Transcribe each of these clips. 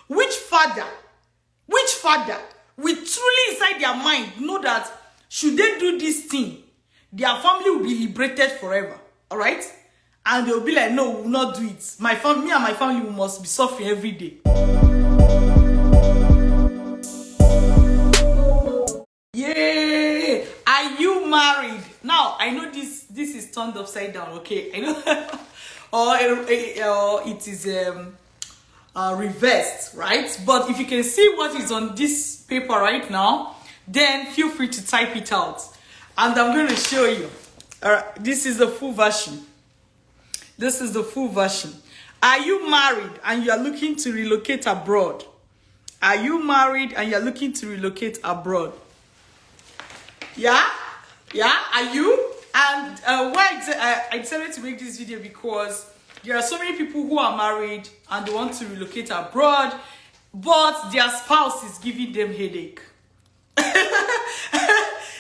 Which father will truly inside their mind know that should they do this thing, their family will be liberated forever, all right? And they'll be like, no, we will not do it. Me and my family must be suffering every day. Yay! Are you married? Now, I know this is turned upside down, okay? I know. or it is reversed, right? But if you can see what is on this paper right now, then feel free to type it out. And I'm going to show you. This is the full version. This is the full version. Are you married and you are looking to relocate abroad? Are you married and you are looking to relocate abroad? Yeah? Yeah? Are you? And why I decided to make this video because there are so many people who are married and they want to relocate abroad, but their spouse is giving them headache.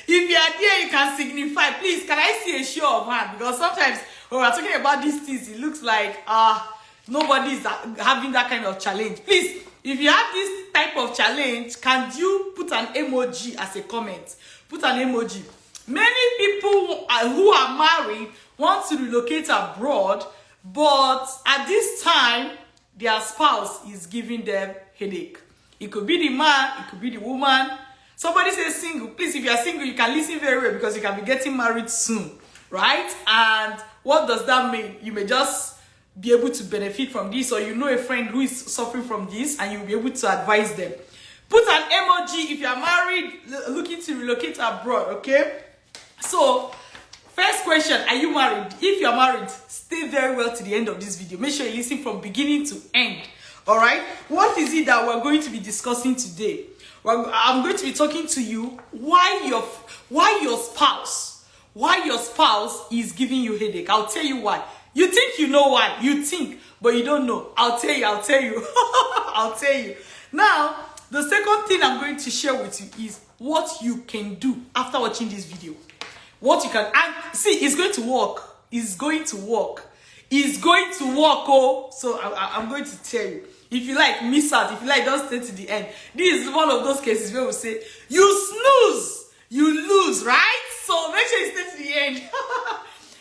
If you are there, you can signify. Please, can I see a show of hands? Because sometimes when we're talking about these things, it looks like nobody is having that kind of challenge. Please, if you have this type of challenge, can you put an emoji as a comment? Put an emoji. Many people who are married want to relocate abroad, but at this time, their spouse is giving them headache. It could be the man, it could be the woman. Somebody says single. Please, if you are single, you can listen very well because you can be getting married soon, right? And what does that mean? You may just be able to benefit from this, or you know a friend who is suffering from this and you'll be able to advise them. Put an emoji if you are married, looking to relocate abroad, okay? So, first question, are you married? If you are married, stay very well to the end of this video. Make sure you listen from beginning to end, all right? What is it that we're going to be discussing today? Well, I'm going to be talking to you why your spouse is giving you headache. I'll tell you why. You think you know why. You think, but you don't know. I'll tell you. I'll tell you. Now, the second thing I'm going to share with you is what you can do after watching this video. What you can, and see, it's going to work. It's going to work. It's going to work, oh. So I'm going to tell you. If you like, miss out. If you like, don't stay to the end. This is one of those cases where we say, you snooze, you lose, right? So make sure you stay to the end.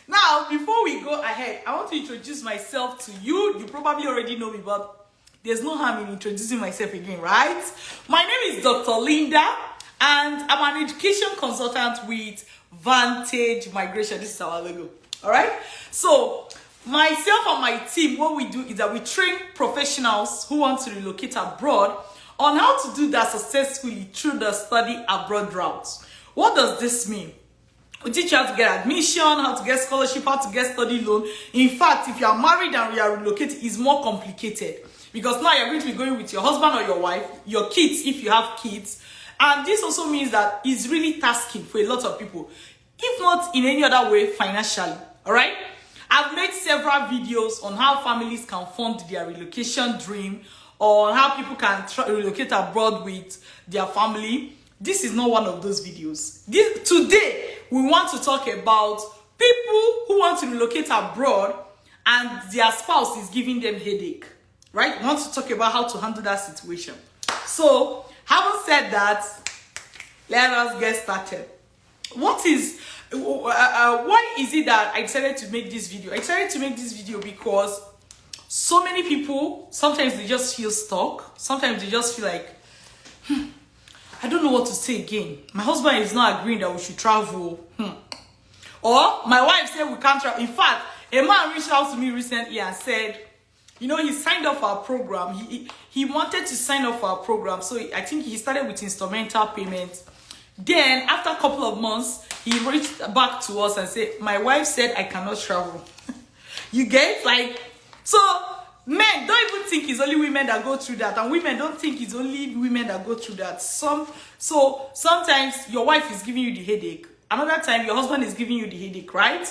Now, before we go ahead, I want to introduce myself to you. You probably already know me, but there's no harm in introducing myself again, right? My name is Dr. Linda, and I'm an education consultant with Vantage Migration. This is our logo, all right? So, myself and my team, what we do is that we train professionals who want to relocate abroad on how to do that successfully through the study abroad route. What does this mean? We teach you how to get admission, how to get scholarship, how to get study loan. In fact, if you are married and you are relocated, it's more complicated because now you're going to be going with your husband or your wife, your kids if you have kids. And this also means that it's really tasking for a lot of people, if not in any other way financially, all right? I've made several videos on how families can fund their relocation dream or how people can relocate abroad with their family. This is not one of those videos. Today, we want to talk about people who want to relocate abroad and their spouse is giving them headache, right? We want to talk about how to handle that situation. So, having said that, let us get started. Why is it that I decided to make this video? I decided to make this video because so many people, sometimes they just feel stuck. Sometimes they just feel like, I don't know what to say again. My husband is not agreeing that we should travel. Or my wife said we can't travel. In fact, a man reached out to me recently and said, you know, he signed up for our program. He wanted to sign up for our program. So I think he started with instrumental payments. Then, after a couple of months, he reached back to us and said, my wife said I cannot travel. You get? Like, so men don't even think it's only women that go through that. And women don't think it's only women that go through that. So sometimes your wife is giving you the headache. Another time, your husband is giving you the headache, right?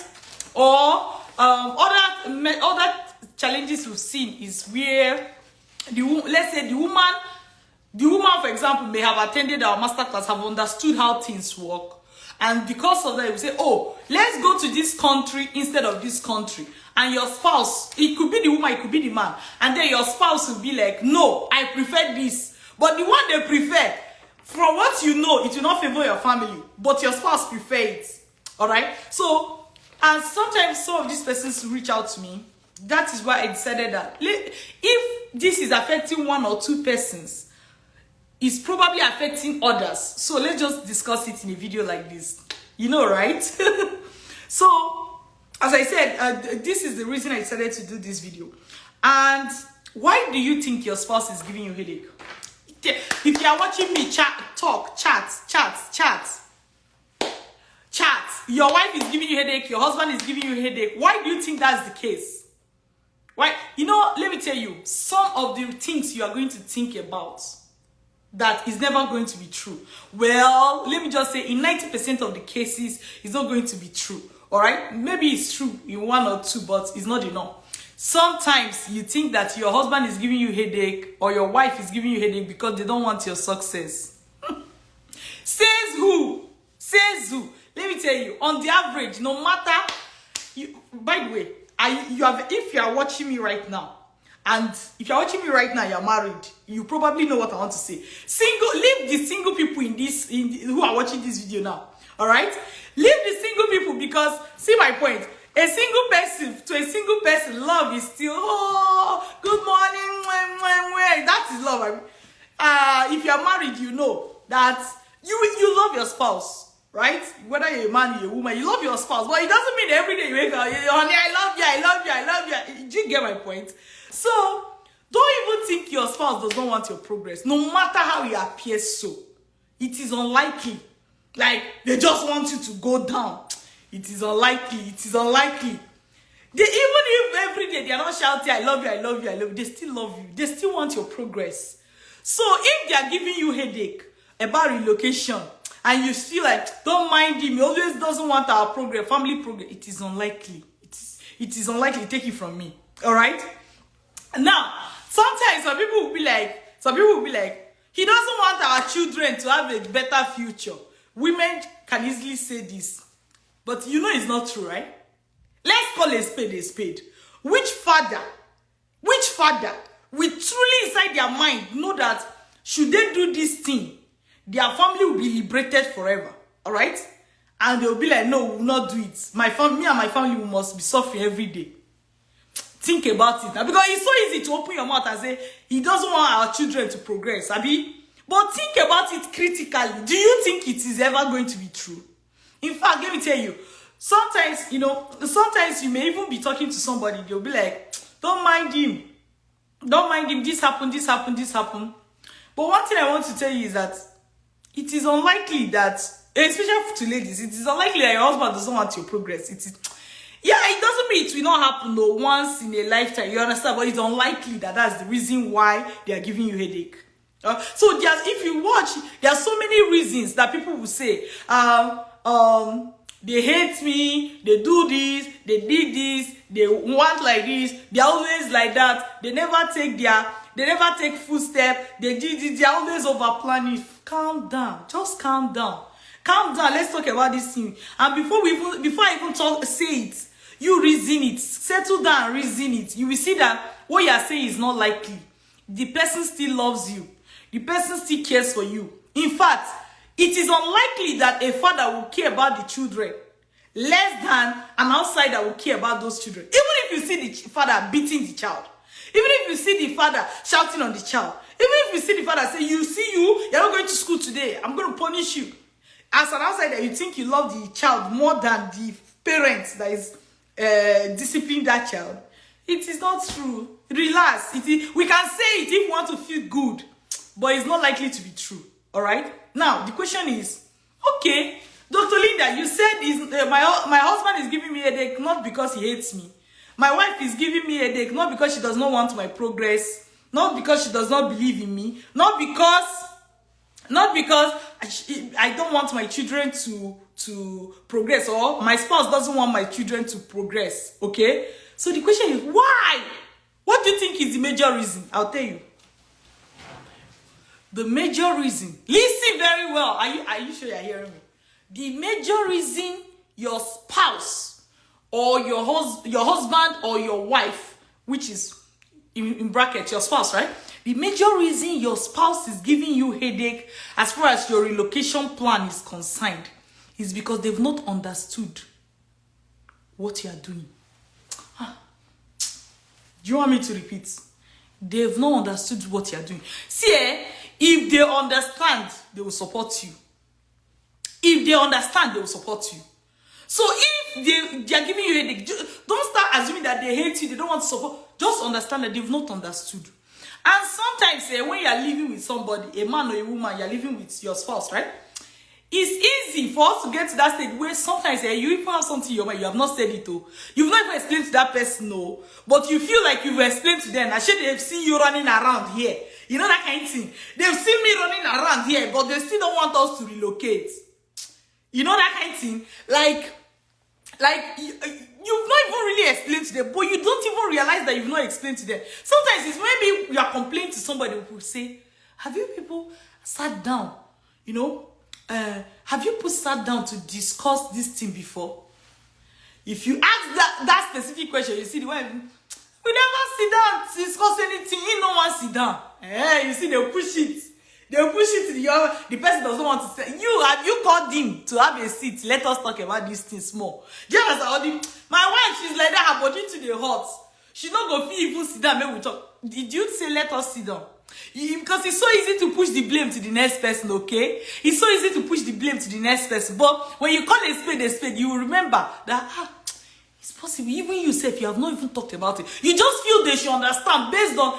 Or other challenges we've seen is where, let's say the woman, for example, may have attended our masterclass, have understood how things work. And because of that, we say, oh, let's go to this country instead of this country. and your spouse, it could be the woman, it could be the man, and then your spouse will be like, no, I prefer this. But the one they prefer, from what you know, it will not favor your family, but your spouse prefer it. All right? So, and sometimes some of these persons reach out to me. That is why I decided that if this is affecting one or two persons, it's probably affecting others. So let's just discuss it in a video like this. You know, right? So, as I said, this is the reason I decided to do this video. And why do you think your spouse is giving you headache? If you are watching me chat, your wife is giving you headache, your husband is giving you headache. Why do you think that's the case? Why? You know, let me tell you, some of the things you are going to think about that is never going to be true. Well, let me just say, in 90% of the cases, it's not going to be true. All right? Maybe it's true in one or two, but it's not enough. Sometimes you think that your husband is giving you headache or your wife is giving you headache because they don't want your success. Says who? Says who? Let me tell you, on the average, no matter you, by the way, if you are watching me right now, and if you're watching me right now, you're married, you probably know what I want to say. Leave the single people who are watching this video now. All right? Leave the single people, because see my point. A single person to a single person, love is still, oh, good morning, that is love. If you're married, you know that you love your spouse, right? Whether you're a man or a woman, you love your spouse, but it doesn't mean every day you wake up, honey, I love you. Do you get my point? So, don't even think your spouse does not want your progress. No matter how it appears so, it is unlikely. Like, they just want you to go down. It is unlikely. It is unlikely. Even if every day they are not shouting, I love you, I love you, I love you, they still love you. They still want your progress. So if they are giving you headache about relocation, and you feel like, don't mind him, he always doesn't want our progress, family progress, it is unlikely. It is unlikely. Take it from me. All right? Now, sometimes some people will be like, he doesn't want our children to have a better future. Women can easily say this. But you know it's not true, right? Let's call a spade. Which father will truly inside their mind know that should they do this thing, their family will be liberated forever, all right? And they'll be like, no, we will not do it. Me and my family must be suffering every day. Think about it now, because it's so easy to open your mouth and say, he doesn't want our children to progress, Abi. But think about it critically. Do you think it is ever going to be true? In fact, let me tell you, sometimes you may even be talking to somebody, they'll be like, don't mind him. Don't mind him, this happened. But one thing I want to tell you is that it is unlikely that, especially to ladies, it is unlikely that your husband doesn't want your progress. Yeah, it doesn't mean it will not happen though, once in a lifetime, you understand? But it's unlikely that that's the reason why they are giving you headache. So if you watch, there are so many reasons that people will say, they hate me, they do this, they did this, they want like this, they're always like that, they never take full step, they did this, they're always over planning. Calm down, just calm down. Calm down, let's talk about this thing. And before I even say it, you reason it, settle down, reason it. You will see that what you are saying is not likely. The person still loves you. The person still cares for you. In fact, it is unlikely that a father will care about the children less than an outsider will care about those children. Even if you see the father beating the child, even if you see the father shouting on the child, even if you see the father say, you're not going to school today, I'm going to punish you. As an outsider, you think you love the child more than the parent that is disciplining that child. It is not true. Relax. We can say it if we want to feel good, but it's not likely to be true. All right? Now, the question is, okay, Dr. Linda, you said my husband is giving me a headache not because he hates me. My wife is giving me a headache not because she does not want my progress, not because she does not believe in me, not because I don't want my children to progress, or my spouse doesn't want my children to progress, okay? So the question is, why? What do you think is the major reason? I'll tell you. The major reason, listen very well. Are you sure you're hearing me? The major reason your spouse or your husband or your wife, which is in bracket your spouse, right? The major reason your spouse is giving you headache as far as your relocation plan is concerned is because they've not understood what you are doing. Do you want me to repeat? They've not understood what you are doing. See, if they understand, they will support you. If they understand, they will support you. So if they are giving you a headache, don't start assuming that they hate you, they don't want to support. Just understand that they've not understood. And sometimes when you are living with somebody, a man or a woman, you are living with your spouse, right? It's easy for us to get to that stage where sometimes you even have something in your mind, you have not said it, oh. You've not even explained to that person, no. But you feel like you've explained to them. Actually, they've seen you running around here. You know that kind of thing. They've seen me running around here, but they still don't want us to relocate. You know that kind of thing? Like you've not even really explained to them, but you don't even realize that you've not explained to them. Sometimes it's maybe you are complaining to somebody who will say, have you people sat down, you know? Have you sat down to discuss this thing before? If you ask that specific question, you see the way we never sit down to discuss anything. No one sit down. You see, they'll push it. They'll push it to the person doesn't want to say. Have you called him to have a seat? Let us talk about this thing small. Do you understand? My wife, she's like that. Her body to the hot. She's not going to feel even sit down. Maybe we talk. Did you say let us sit down? Because it's so easy to push the blame to the next person, okay? It's so easy to push the blame to the next person. But when you call a spade, you will remember that it's possible. Even yourself, you have not even talked about it. You just feel they should understand based on.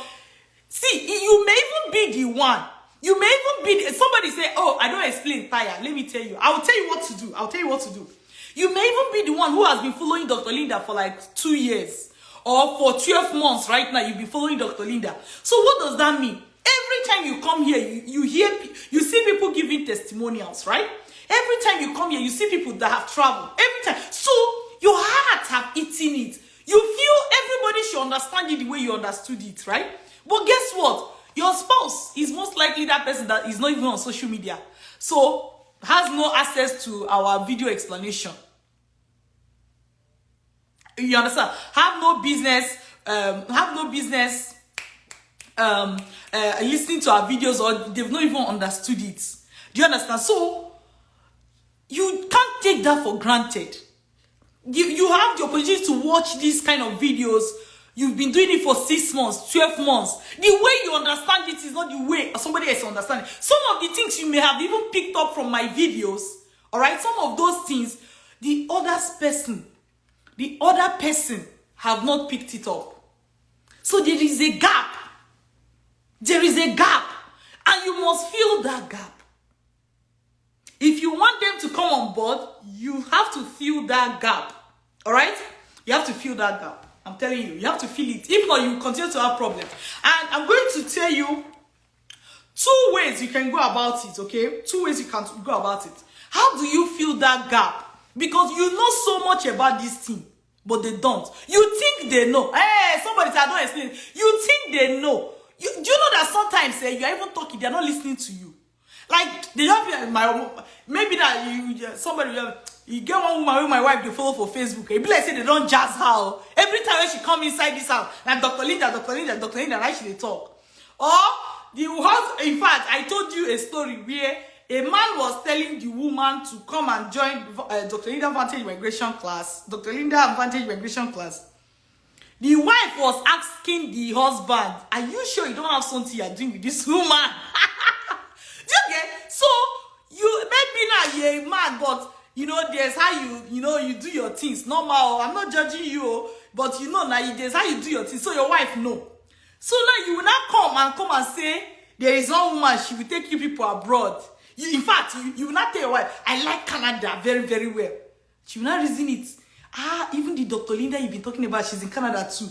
See, you may even be the one. You may even be somebody say, "Oh, I don't explain, Taya. Let me tell you. I will tell you what to do. I'll tell you what to do." You may even be the one who has been following Dr. Linda for like 2 years. Or for 12 months right now, you'll be following Dr. Linda. So what does that mean? Every time you come here, you see people giving testimonials, right? Every time you come here, you see people that have traveled. Every time. So your heart have eaten it. You feel everybody should understand it the way you understood it, right? But guess what? Your spouse is most likely that person that is not even on social media. So has no access to our video explanation. You understand? Have no business listening to our videos, or they've not even understood it. Do you understand? So you can't take that for granted. You have the opportunity to watch these kind of videos. You've been doing it for 6 months, 12 months. The way you understand it is not the way somebody else understands it. Some of the things you may have even picked up from my videos, all right? Some of those things, the other person have not picked it up. So there is a gap. There is a gap. And you must fill that gap. If you want them to come on board, you have to fill that gap. All right? You have to fill that gap. I'm telling you, you have to fill it. If not, you continue to have problems. And I'm going to tell you 2 ways you can go about it, okay? 2 ways you can go about it. How do you fill that gap? Because you know so much about this thing, but they don't. You think they know. Hey, somebody said, I don't explain. You think they know. Do you know that sometimes you are even talking, they are not listening to you. Like, they don't feel maybe that you get one woman with my wife, they follow for Facebook. It be like say they don't jazz her. Every time when she come inside this house, like Dr. Linda, and actually talk. Or in fact, I told you a story where a man was telling the woman to come and join Dr. Linda Vantage Migration class. Dr. Linda Vantage Migration class. The wife was asking the husband, are you sure you don't have something you're doing with this woman? Do you get? So, maybe now you're a man, but you know, there's how you do your things. Normal, I'm not judging you, but you know, now there's how you do your things. So your wife know. So now you will not come and say, there is one woman, she will take you people abroad. In fact, you will not tell your wife, I like Canada very, very well. She will not reason it. Even the Dr. Linda you've been talking about, she's in Canada too.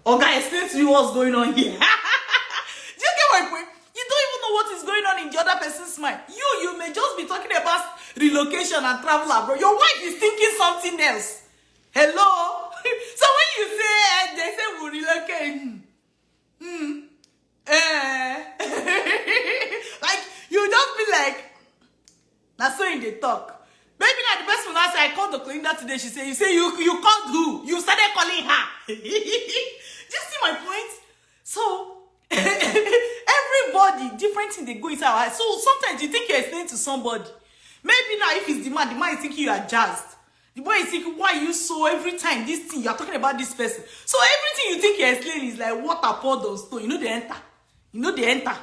Okay, explain to me what's going on here. Do you get my point? You don't even know what is going on in the other person's mind. You may just be talking about relocation and travel abroad. Your wife is thinking something else. Hello? So when you say, they say we'll relocate. Like, you just be like, that's so in the talk. Maybe not the person will as I called Dr. Linda today, she said, you called who? You started calling her. Do you see my point? So, everybody, different thing they go inside our head. So, sometimes you think you're explaining to somebody. Maybe now, if it's the man is thinking you are jazzed. The boy is thinking, why you so every time this thing, you're talking about this person. So, everything you think you're explaining is like water poured on stone. You know they enter. You know they enter.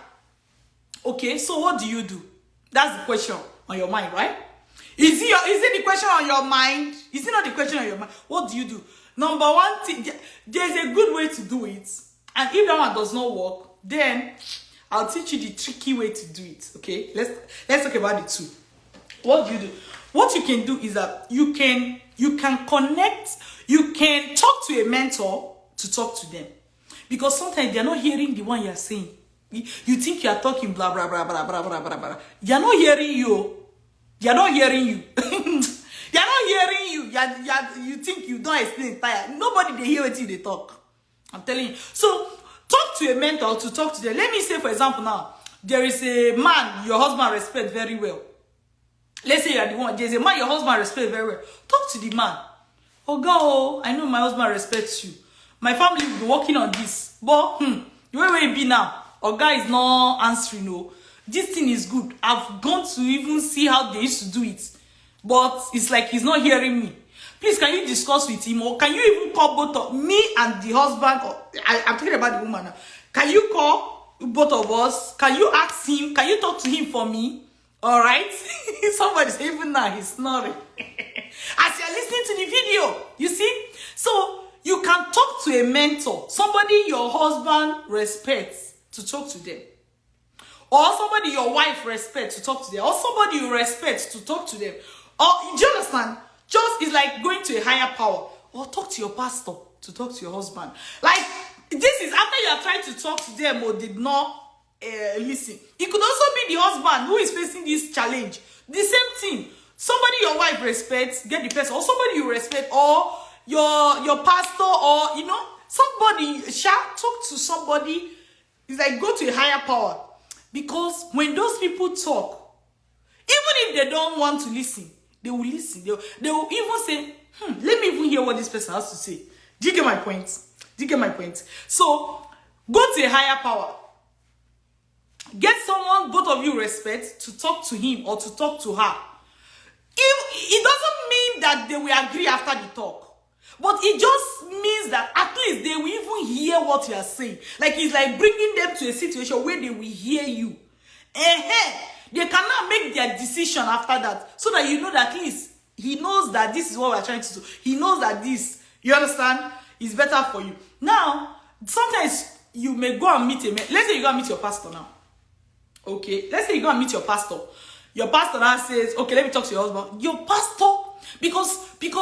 Okay, so what do you do? That's the question on your mind, right? Is it the question on your mind? Is it not the question on your mind? What do you do? Number one thing, there's a good way to do it. And if that one does not work, then I'll teach you the tricky way to do it. Okay? Let's talk about the two. What do you do? What you can do is that you can connect, you can talk to a mentor to talk to them. Because sometimes they're not hearing the one you're saying. You think you're talking blah, blah, blah, blah, blah, blah, blah, blah. They're not hearing you. They're not hearing you. They're not hearing you. You think you don't explain entire. Nobody they hear until they talk. I'm telling you. So, talk to a mentor to talk to them. Let me say, for example, now, there is a man your husband respects very well. Let's say you're the one. There's a man your husband respects very well. Talk to the man. Oh, God, I know my husband respects you. My family will be working on this. But, where will it be now? Or guy is not answering, no. This thing is good. I've gone to even see how they used to do it. But it's like he's not hearing me. Please, can you discuss with him? Or can you even call both of me and the husband? Or I'm talking about the woman now. Can you call both of us? Can you ask him? Can you talk to him for me? All right? Somebody's even now, he's snoring. As you're listening to the video, you see? So, you can talk to a mentor. Somebody your husband respects to talk to them. Or somebody your wife respects to talk to them. Or somebody you respect to talk to them. Or, do you understand? Just is like going to a higher power. Or talk to your pastor to talk to your husband. Like, this is after you are trying to talk to them or did not listen. It could also be the husband who is facing this challenge. The same thing. Somebody your wife respects, get the person. Or somebody you respect. Or your pastor. Or, you know, somebody, talk to somebody. It's like go to a higher power. Because when those people talk, even if they don't want to listen, they will listen. They will even say, let me even hear what this person has to say. Do you get my point? Do you get my point? So, go to a higher power. Get someone both of you respect to talk to him or to talk to her. It doesn't mean that they will agree after the talk. But it just means that at least they will even hear what you are saying. Like it's like bringing them to a situation where they will hear you. They cannot make their decision after that. So that you know that at least he knows that this is what we're trying to do. He knows that this, you understand, is better for you. Now, sometimes you may go and meet let's say you go and meet your pastor now. Okay, let's say you go and meet your pastor. Your pastor now says, okay, let me talk to your husband. Your pastor, because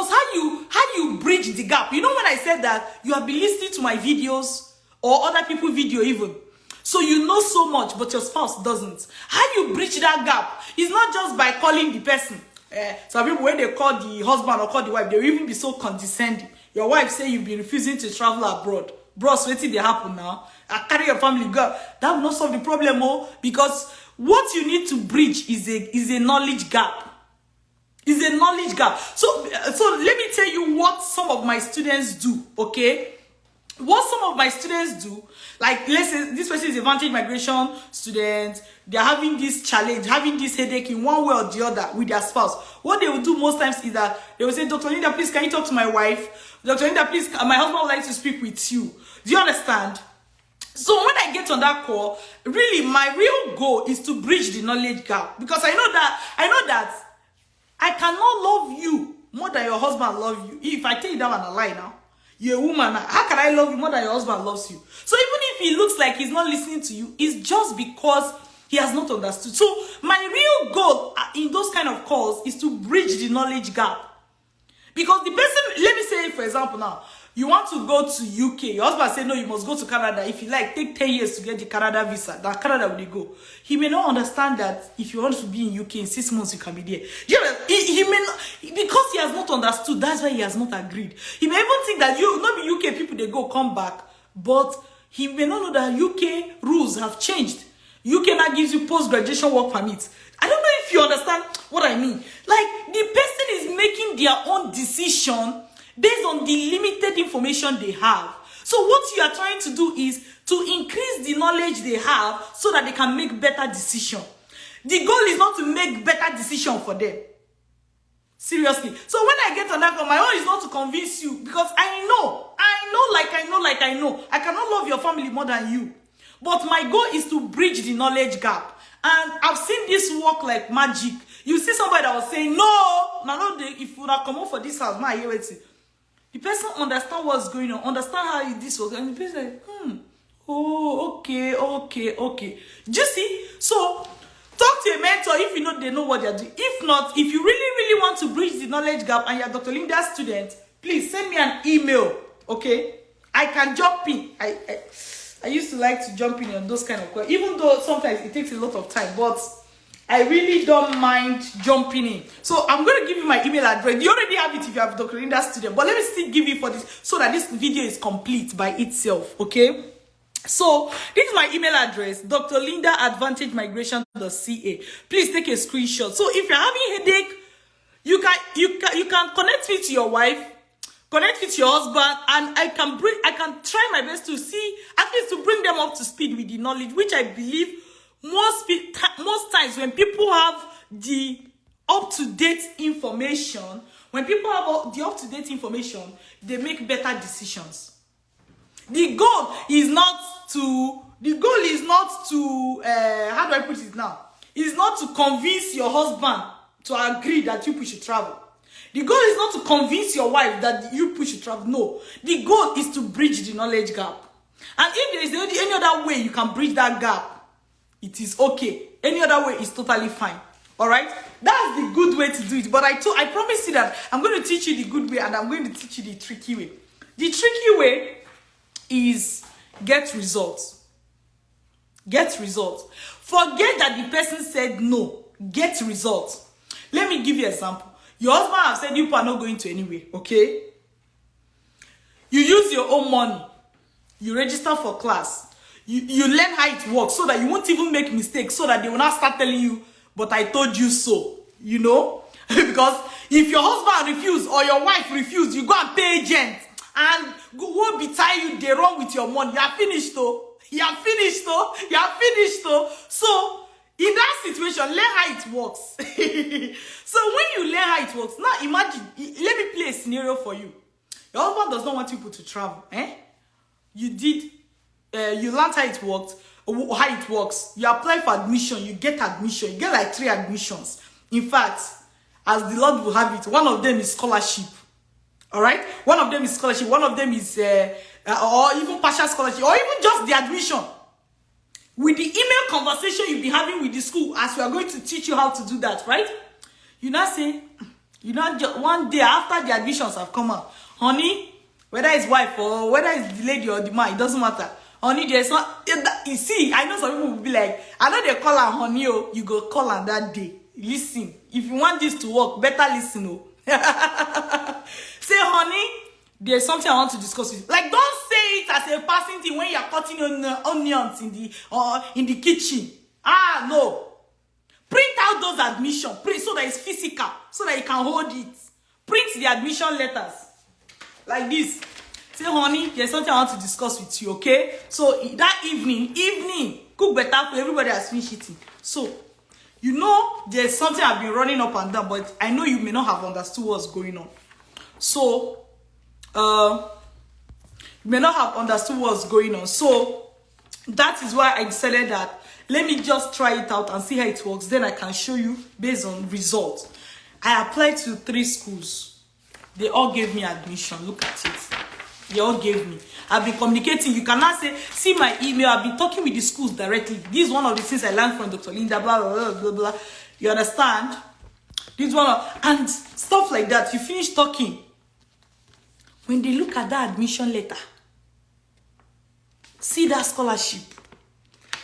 how you bridge the gap. You know when I said that you have been listening to my videos or other people's video even. So you know so much, but your spouse doesn't. How you bridge that gap is not just by calling the person. Some people, when they call the husband or call the wife, they will even be so condescending. Your wife say you've been refusing to travel abroad. Bros, waiting they happen now. I carry your family, girl. That will not solve the problem, because what you need to bridge is a knowledge gap. Is a knowledge gap. So let me tell you what some of my students do, okay? What some of my students do, like let's say this person is a vantage migration student, they're having this challenge, having this headache in one way or the other with their spouse. What they will do most times is that they will say, Dr. Linda, please, can you talk to my wife? Dr. Linda, please, my husband would like to speak with you. Do you understand? So when I get on that call, really my real goal is to bridge the knowledge gap. Because I know that I cannot love you more than your husband loves you. If I tell you that one a lie now, you're a woman. How can I love you more than your husband loves you? So even if he looks like he's not listening to you, it's just because he has not understood. So my real goal in those kind of calls is to bridge the knowledge gap. Because the person, let me say for example now, you want to go to UK. Your husband say, no, you must go to Canada. If you like, take 10 years to get the Canada visa. That Canada will go. He may not understand that if you want to be in UK in 6 months, you can be there. He may not, because he has not understood. That's why he has not agreed. He may even think that you, not be UK people, they go, come back. But he may not know that UK rules have changed. UK now gives you post-graduation work permit. I don't know if you understand what I mean. Like, the person is making their own decision based on the limited information they have. So what you are trying to do is to increase the knowledge they have so that they can make better decisions. The goal is not to make better decisions for them. Seriously. So when I get on that, my own is not to convince you, because I know. I cannot love your family more than you. But my goal is to bridge the knowledge gap. And I've seen this work like magic. You see somebody that was saying, no, if you not come up for this house, my hear it. The person understand what's going on, understand how this was, and the person like, oh, okay. Do you see? So talk to a mentor if you know they know what they're doing. If not, if you really want to bridge the knowledge gap and you're Dr. Linda's student, please send me an email, okay? I can jump in. I used to like to jump in on those kind of questions, even though sometimes it takes a lot of time, but I really don't mind jumping in. So I'm going to give you my email address. You already have it if you have Dr. Linda's student, but let me still give you for this so that this video is complete by itself, okay? So this is my email address, drlinda@vantagemigration.ca. Please take a screenshot. So if you're having headache, you can connect me to your wife, connect with your husband, and I can try my best to see, at least to bring them up to speed with the knowledge, which I believe most times when people have the up-to-date information, they make better decisions. The goal is not to how do I put it now? It's not to convince your husband to agree that you should travel. The goal is not to convince your wife that you should travel. No. The goal is to bridge the knowledge gap. And if there is any other way you can bridge that gap, it is okay. Any other way is totally fine. Alright? That's the good way to do it. But I promise you that I'm going to teach you the good way and I'm going to teach you the tricky way. The tricky way is get results. Get results. Forget that the person said no. Get results. Let me give you an example. Your husband has said you are not going to anywhere, okay? You use your own money. You register for class. You learn how it works so that you won't even make mistakes, so that they will not start telling you, but I told you so, you know? Because if your husband refuses or your wife refuses, you go and pay agent and go be tie you, they run with your money. You are finished though. So in that situation, learn how it works. So when you learn how it works, now imagine, let me play a scenario for you. Your husband does not want people to travel. You learned how it works. You apply for admission, you get admission. You get like 3 admissions. In fact, as the Lord will have it, one of them is scholarship. All right? One of them is scholarship. One of them is, or even partial scholarship, or even just the admission. With the email conversation you'll be having with the school, as we are going to teach you how to do that, right? You now say, one day after the admissions have come out, honey, whether it's wife or whether it's the lady or the man, it doesn't matter. Honey, there's not, you see, I know some people will be like, I know they call her honey, oh, you go call her that day. Listen, if you want this to work, better listen, oh. Say, honey, there's something I want to discuss with you. Like, don't say it as a passing thing when you're cutting onions in the kitchen. No. Print out those admissions. Print so that it's physical, so that you can hold it. Print the admission letters. Like this. Say, honey, there's something I want to discuss with you, okay? So that evening, cook better for everybody has finished eating. So, you know, there's something I've been running up and down, but I know you may not have understood what's going on. So, you may not have understood what's going on. So that is why I decided that let me just try it out and see how it works. Then I can show you based on results. I applied to 3 schools. They all gave me admission. Look at it. They all gave me. I've been communicating. You cannot say, see my email. I've been talking with the schools directly. This is one of the things I learned from Dr. Linda, blah, blah, blah, blah, blah. You understand? This one and stuff like that. You finish talking. When they look at that admission letter, see that scholarship,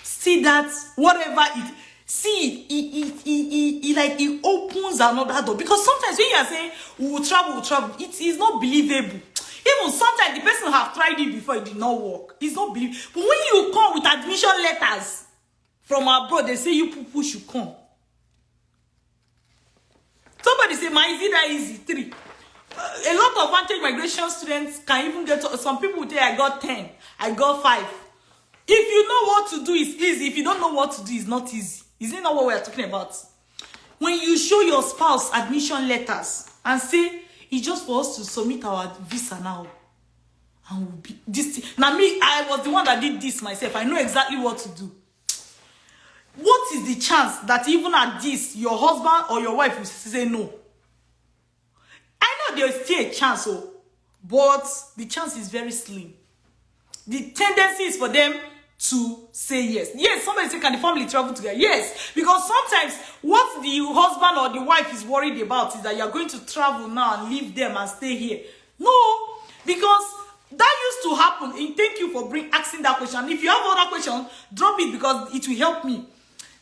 see that whatever it, see it opens another door. Because sometimes when you are saying we will travel, it is not believable. Even sometimes the person have tried it before, it did not work. It's not believable. But when you come with admission letters from abroad, they say you people should come. Somebody say, "My is it that easy?" 3. A lot of vantage migration students can even get to, some people will say, "I got 10, I got 5." If you know what to do, it's easy. If you don't know what to do, it's not easy. Is it not what we are talking about? When you show your spouse admission letters and say, "It's just for us to submit our visa now," and we'll be this. Now me, I was the one that did this myself. I know exactly what to do. What is the chance that even at this, your husband or your wife will say no? I know there's still a chance, but the chance is very slim. The tendency is for them to say yes. Yes, somebody say, "Can the family travel together?" Yes, because sometimes what the husband or the wife is worried about is that you're going to travel now and leave them and stay here. No, because that used to happen. And thank you for asking that question. If you have other questions, drop it because it will help me.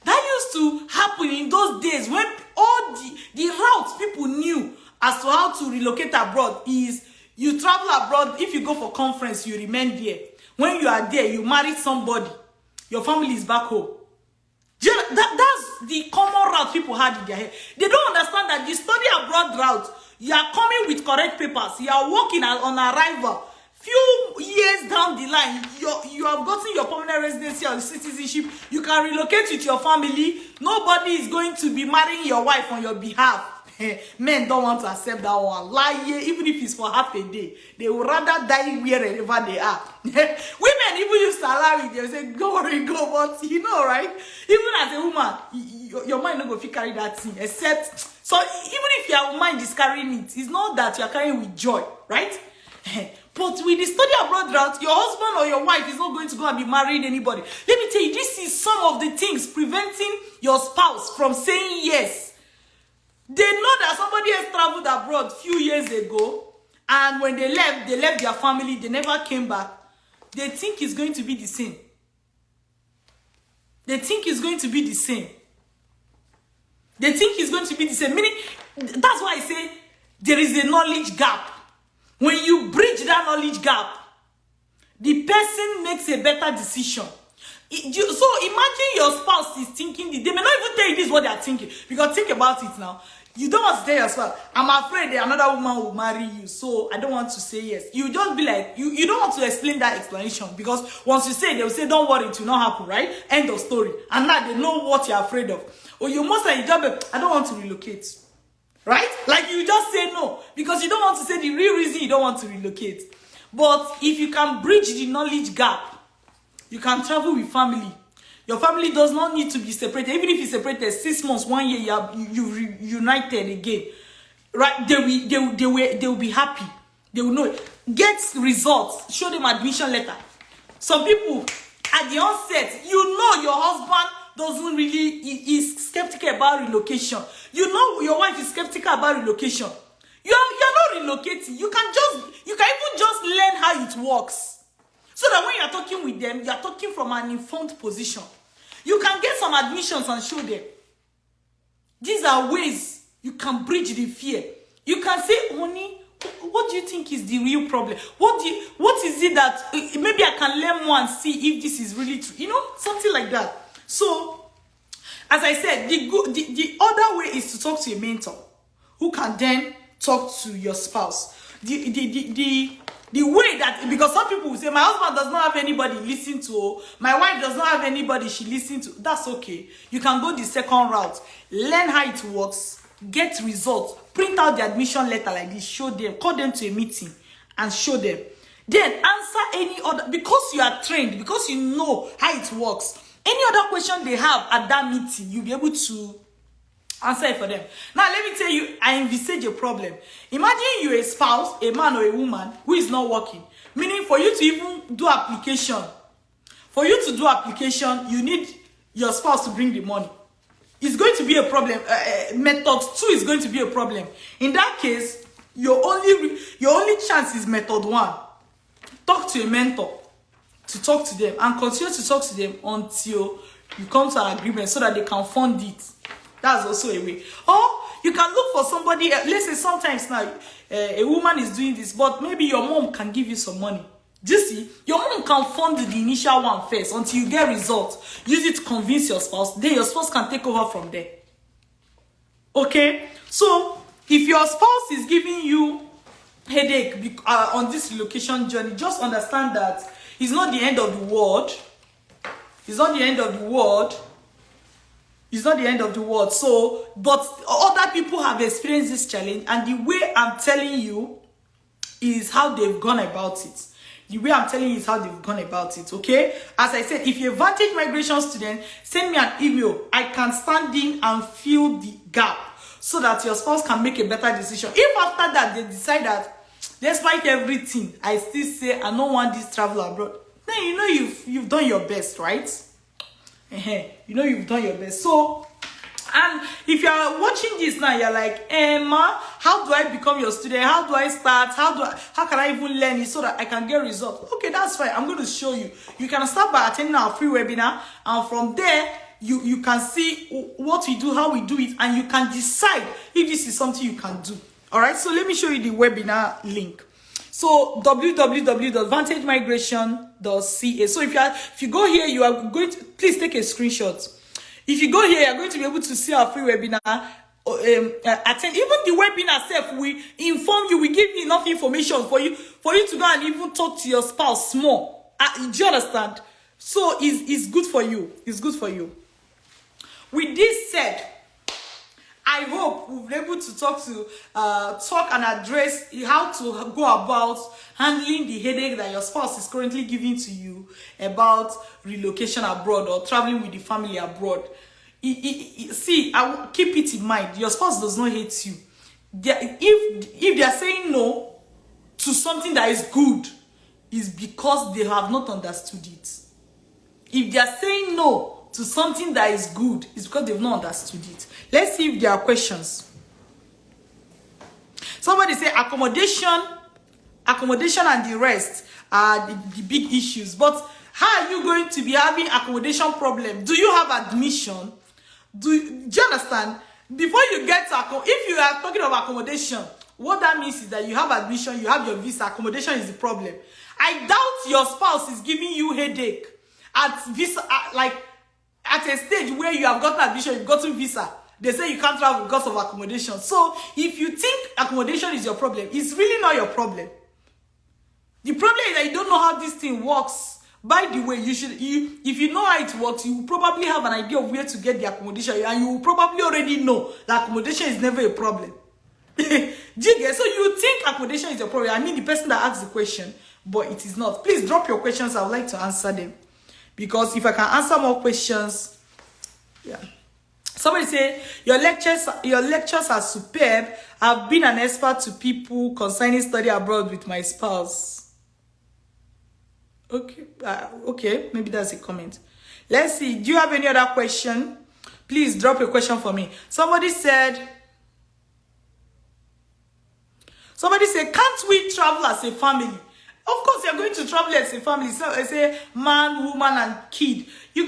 That used to happen in those days when all the routes people knew as to how to relocate abroad is you travel abroad. If you go for conference, you remain there. When you are there, you marry somebody. Your family is back home. That's the common route people had in their head. They don't understand that the study abroad route, you are coming with correct papers. You are working on arrival. Few years down the line, you have gotten your permanent residency or citizenship. You can relocate with your family. Nobody is going to be marrying your wife on your behalf. Men don't want to accept that one. Lie, even if it's for half a day. They would rather die wherever they are. Women even use salary. They say, "Go worry, go." But you know, right? Even as a woman, your mind not going to carry that thing. Except, so even if your mind is carrying it, it's not that you're carrying with joy, right? But with the study abroad route, your husband or your wife is not going to go and be marrying anybody. Let me tell you, this is some of the things preventing your spouse from saying yes. They know that somebody else traveled abroad a few years ago, and when they left their family, they never came back. They think it's going to be the same. They think it's going to be the same. They think it's going to be the same. Meaning, that's why I say there is a knowledge gap. When you bridge that knowledge gap, the person makes a better decision. So imagine your spouse is thinking, they may not even tell you this is what they are thinking. Because think about it now. You don't want to tell your spouse, "I'm afraid that another woman will marry you, so I don't want to say yes." You just be like, you don't want to explain that explanation. Because once you say, they will say, "Don't worry, it will not happen," right? End of story. And now they know what you're afraid of. Or you most like, "I don't want to relocate." Right? Like you just say no. Because you don't want to say the real reason you don't want to relocate. But if you can bridge the knowledge gap, you can travel with family. Your family does not need to be separated. Even if you separated 6 months, 1 year, you reunited again. Right? They will be happy. They will know it. Get results. Show them admission letter. Some people, at the onset, you know your husband doesn't really, is skeptical about relocation. You know your wife is skeptical about relocation. You're not relocating. You can even just learn how it works. So that when you're talking with them, you're talking from an informed position. You can get some admissions and show them. These are ways you can bridge the fear. You can say, "Honey, what do you think is the real problem? What is it that maybe I can learn more and see if this is really true?" You know, something like that. So, as I said, the other way is to talk to a mentor who can then talk to your spouse. The way that, because some people will say, "My husband does not have anybody listen to, my wife does not have anybody she listen to." That's okay. You can go the second route. Learn how it works. Get results. Print out the admission letter like this. Show them. Call them to a meeting and show them. Then answer any other, because you are trained, because you know how it works. Any other question they have at that meeting, you'll be able to answer it for them. Now, let me tell you, I envisage a problem. Imagine you're a spouse, a man or a woman who is not working. Meaning, for you to even do application, you need your spouse to bring the money. It's going to be a problem. Method 2 is going to be a problem. In that case, your only chance is method 1. Talk to a mentor to talk to them and continue to talk to them until you come to an agreement so that they can fund it. That's also a way. Or you can look for somebody. Let's say sometimes now a woman is doing this, but maybe your mom can give you some money. Do you see? Your mom can fund the initial one first until you get results. Use it to convince your spouse. Then your spouse can take over from there. Okay, so if your spouse is giving you headache on this relocation journey, just understand that it's not the end of the world. It's not the end of the world. It's not the end of the world. So, but other people have experienced this challenge, and the way I'm telling you is how they've gone about it. The way I'm telling you is how they've gone about it, okay? As I said, if you're a Vantage Migration student, send me an email. I can stand in and fill the gap so that your spouse can make a better decision. If after that they decide that, despite everything, I still say I don't want this travel abroad, then you know you've done your best, right? You know you've done your best. So, and if you are watching this now, you're like, Emma, how do I become your student? How do I start? How can I even learn it so that I can get results? Okay, that's fine. I'm going to show you. You can start by attending our free webinar, and from there you can see what we do, how we do it, and you can decide if this is something you can do. All right, so let me show you the webinar link. So www.vantagemigration.ca. So if you go here, you are going to, please take a screenshot. If you go here, you're going to be able to see our free webinar. Attend even the webinar itself. We inform you, we give you enough information for you to go and even talk to your spouse more. Do you understand? So it's good for you. It's good for you. With this said, I hope we'll be able to talk and address how to go about handling the headache that your spouse is currently giving to you about relocation abroad or traveling with the family abroad. See, keep it in mind. Your spouse does not hate you. If they are saying no to something that is good, is because they have not understood it. If they are saying no to something that is good, it's because they've not understood it. Let's see if there are questions. Somebody say accommodation and the rest are the big issues. But how are you going to be having accommodation problem? Do you have admission? Do you understand? Before you get to if you are talking about accommodation, what that means is that you have admission, you have your visa. Accommodation is the problem. I doubt your spouse is giving you headache at visa, like at a stage where you have gotten admission, you've gotten visa. They say you can't travel because of accommodation. So if you think accommodation is your problem, it's really not your problem. The problem is that you don't know how this thing works. By the way, if you know how it works, you will probably have an idea of where to get the accommodation, and you will probably already know that accommodation is never a problem. So you think accommodation is your problem. I mean the person that asked the question, but it is not. Please drop your questions. I would like to answer them. Because if I can answer more questions, yeah. Somebody say your lectures are superb. I've been an expert to people concerning study abroad with my spouse. Okay, okay, maybe that's a comment. Let's see. Do you have any other question? Please drop a question for me. Somebody said, can't we travel as a family? Of course, you're going to travel as a family. So I say man, woman, and kid. You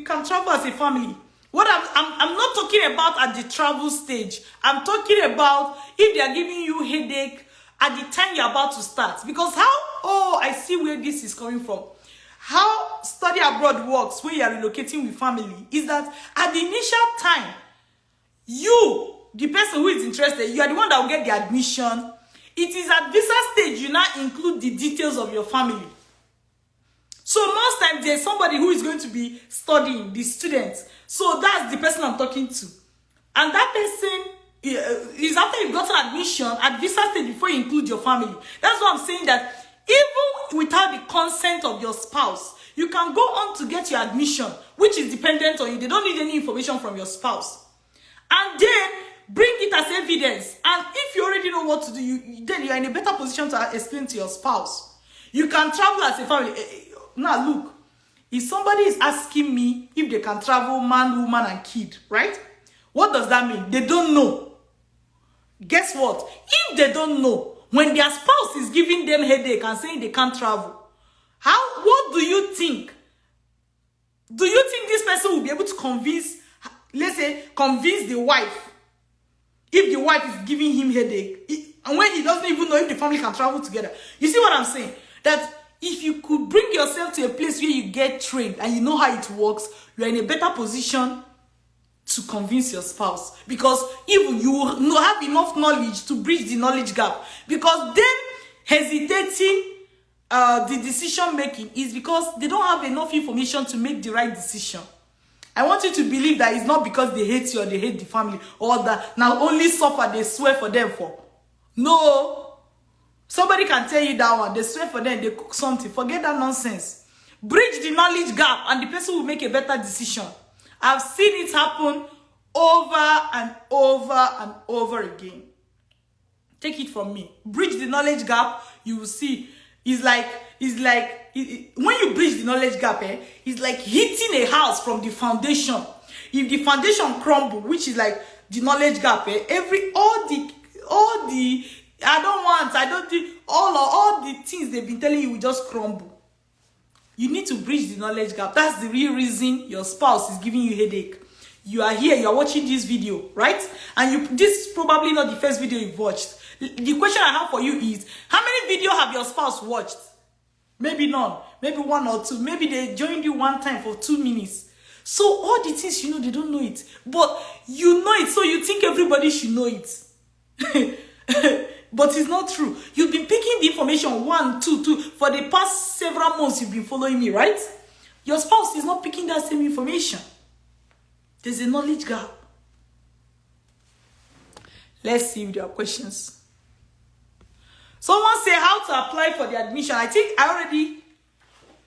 can travel as a family. What I'm not talking about at the travel stage. I'm talking about if they are giving you headache at the time you're about to start. Because I see where this is coming from. How study abroad works when you are relocating with family is that at the initial time, you, the person who is interested, you are the one that will get the admission. It is at visa stage you now include the details of your family. So most times there's somebody who is going to be studying, the students. So that's the person I'm talking to. And that person is after you've gotten admission at visa stage before you include your family. That's why I'm saying that even without the consent of your spouse, you can go on to get your admission, which is dependent on you. They don't need any information from your spouse. And then bring it as evidence. And if you already know what to do, then you are in a better position to explain to your spouse. You can travel as a family. Now look, if somebody is asking me if they can travel man, woman, and kid, right? What does that mean? They don't know. Guess what? If they don't know, when their spouse is giving them headache and saying they can't travel, what do you think? Do you think this person will be able to convince the wife? If the wife is giving him headache, and when he doesn't even know if the family can travel together. You see what I'm saying? That if you could bring yourself to a place where you get trained and you know how it works, you are in a better position to convince your spouse, because even you will have enough knowledge to bridge the knowledge gap. Because them hesitating the decision making is because they don't have enough information to make the right decision. I want you to believe that it's not because they hate you or they hate the family, or that now only suffer they swear for them for. No. Somebody can tell you that one. They swear for them, they cook something. Forget that nonsense. Bridge the knowledge gap and the person will make a better decision. I've seen it happen over and over and over again. Take it from me. Bridge the knowledge gap, you will see. It's like when you bridge the knowledge gap, it's like hitting a house from the foundation. If the foundation crumble, which is like the knowledge gap, all the things they've been telling you will just crumble. You need to bridge the knowledge gap. That's the real reason your spouse is giving you headache. You are here, you are watching this video, right? And this is probably not the first video you've watched. The question I have for you is, how many videos have your spouse watched? Maybe none. Maybe one or two. Maybe they joined you one time for 2 minutes. So all the things you know, they don't know it. But you know it, so you think everybody should know it. But it's not true. You've been picking the information 1, 2, 2 for the past several months. You've been following me, right? Your spouse is not picking that same information. There's a knowledge gap. Let's see if there are questions. Someone say how to apply for the admission. I think I already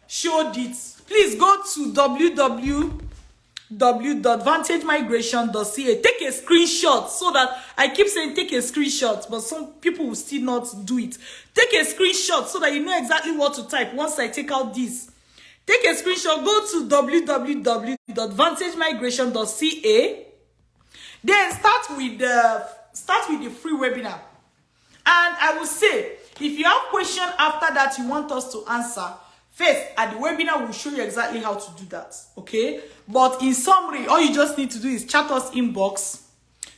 showed it. Please go to www.vantagemigration.ca. Take a screenshot, so that I keep saying take a screenshot, but some people will still not do it. Take a screenshot so that you know exactly what to type once I take out this. Take a screenshot, go to www.vantagemigration.ca. Then start with the free webinar. And I will say, if you have questions after that you want us to answer, first, at the webinar, we'll show you exactly how to do that, okay? But in summary, all you just need to do is chat us inbox.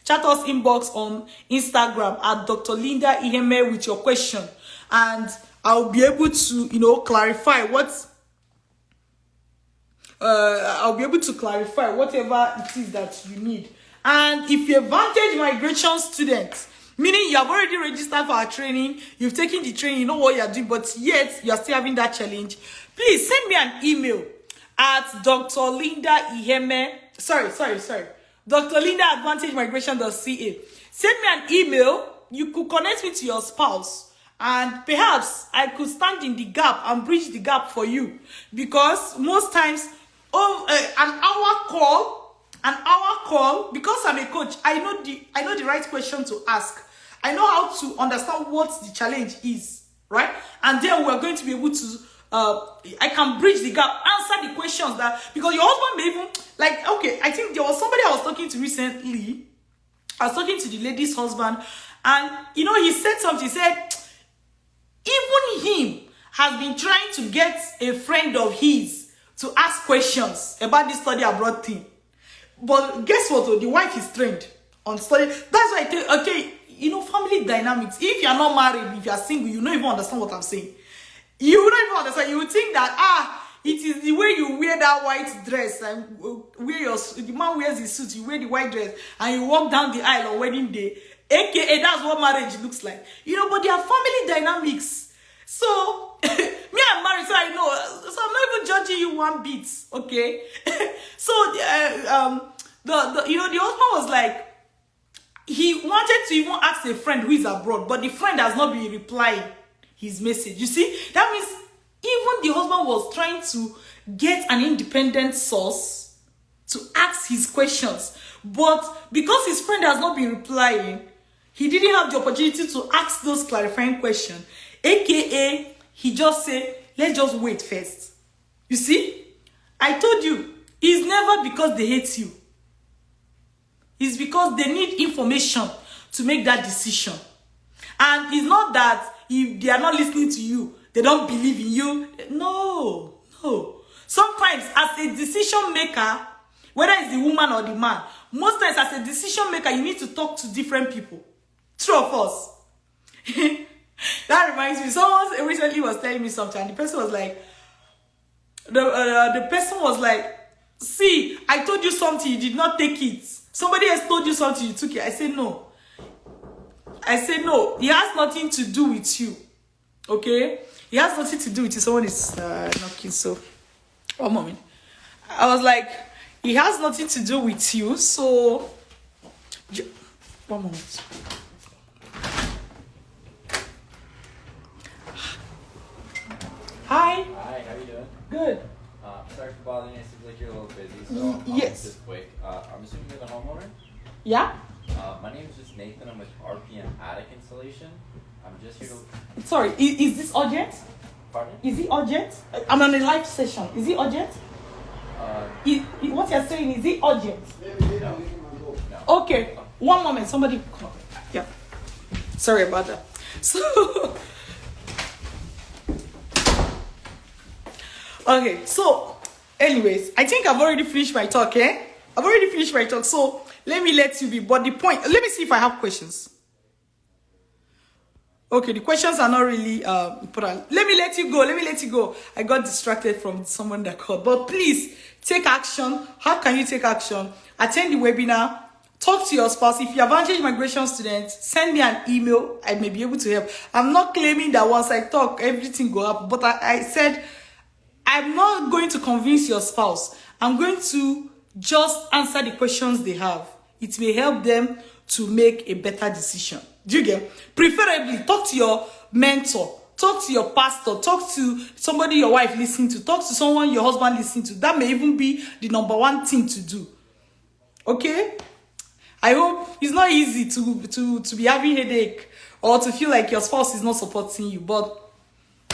Chat us inbox on Instagram at Dr. Linda Iheme with your question. And I'll be able to, clarify whatever it is that you need. And if you're a Vantage Migration student, meaning you have already registered for our training, you've taken the training, you know what you're doing, but yet you're still having that challenge, please send me an email at Dr. Linda Iheme. Dr. Linda at vantagemigration.ca. Send me an email. You could connect me to your spouse, and perhaps I could stand in the gap and bridge the gap for you. Because most times, an hour call, because I'm a coach, I know the right question to ask. I know how to understand what the challenge is, right? And then we're going to be able to, I can bridge the gap, answer the questions that, because your husband may even, okay, I think there was somebody I was talking to recently. I was talking to the lady's husband, and, he said something. He said, even him has been trying to get a friend of his to ask questions about this study abroad thing. But guess what? The wife is trained on study. That's why I think, okay, family dynamics. If you're not married, if you're single, you don't even understand what I'm saying. You don't even understand. You would think that, it is the way you wear that white dress and the man wears his suit, you wear the white dress, and you walk down the aisle on wedding day. AKA, that's what marriage looks like. But there are family dynamics. So, me, I'm married, so I know. So I'm not even judging you one bit, okay? So, the husband was like, he wanted to even ask a friend who is abroad, but the friend has not been replying his message. You see, that means even the husband was trying to get an independent source to ask his questions. But because his friend has not been replying, he didn't have the opportunity to ask those clarifying questions. AKA, he just said, let's just wait first. You see, I told you, it's never because they hate you. It's because they need information to make that decision. And it's not that if they are not listening to you, they don't believe in you. No. Sometimes as a decision maker, whether it's the woman or the man, most times as a decision maker, you need to talk to different people. True or false? That reminds me, someone recently was telling me something, and the person was like, See, I told you something, you did not take it. Somebody else told you something, you took it. I said no. I said no. It has nothing to do with you. Okay? It has nothing to do with you. Someone is knocking, so 1 moment. I was like, it has nothing to do with you, so 1 moment. Hi. Hi, how you doing? Good. Sorry for bothering you. It seems like you're a little busy, so I'll Yes. make this quick. I'm assuming you're the homeowner? Yeah? My name is just Nathan. I'm with RPM Attic Installation. I'm just here to... Sorry, is this urgent? Pardon? Is it urgent? I'm on a live session. Is it urgent? What you're saying, is it urgent? No. Okay, 1 moment. Somebody call. Yeah. Sorry about that. So, okay, so, anyways, I think I've already finished my talk, eh? I've already finished my talk, so let me let you be. But the point, let me see if I have questions. Okay, the questions are not really important. Let me let you go. Let me let you go. I got distracted from someone that called. But please, take action. How can you take action? Attend the webinar. Talk to your spouse. If you're advantage migration student, send me an email. I may be able to help. I'm not claiming that once I talk, everything go up. But I said, I'm not going to convince your spouse. I'm going to just answer the questions they have. It may help them to make a better decision. Do you get? Preferably, talk to your mentor, talk to your pastor, talk to somebody your wife listening to, talk to someone your husband listening to. That may even be the #1 thing to do. Okay? I hope it's not easy to be having headache or to feel like your spouse is not supporting you, but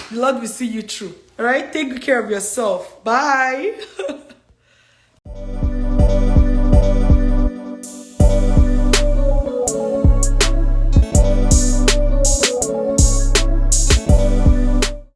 the Lord will see you through. All right? Take good care of yourself. Bye.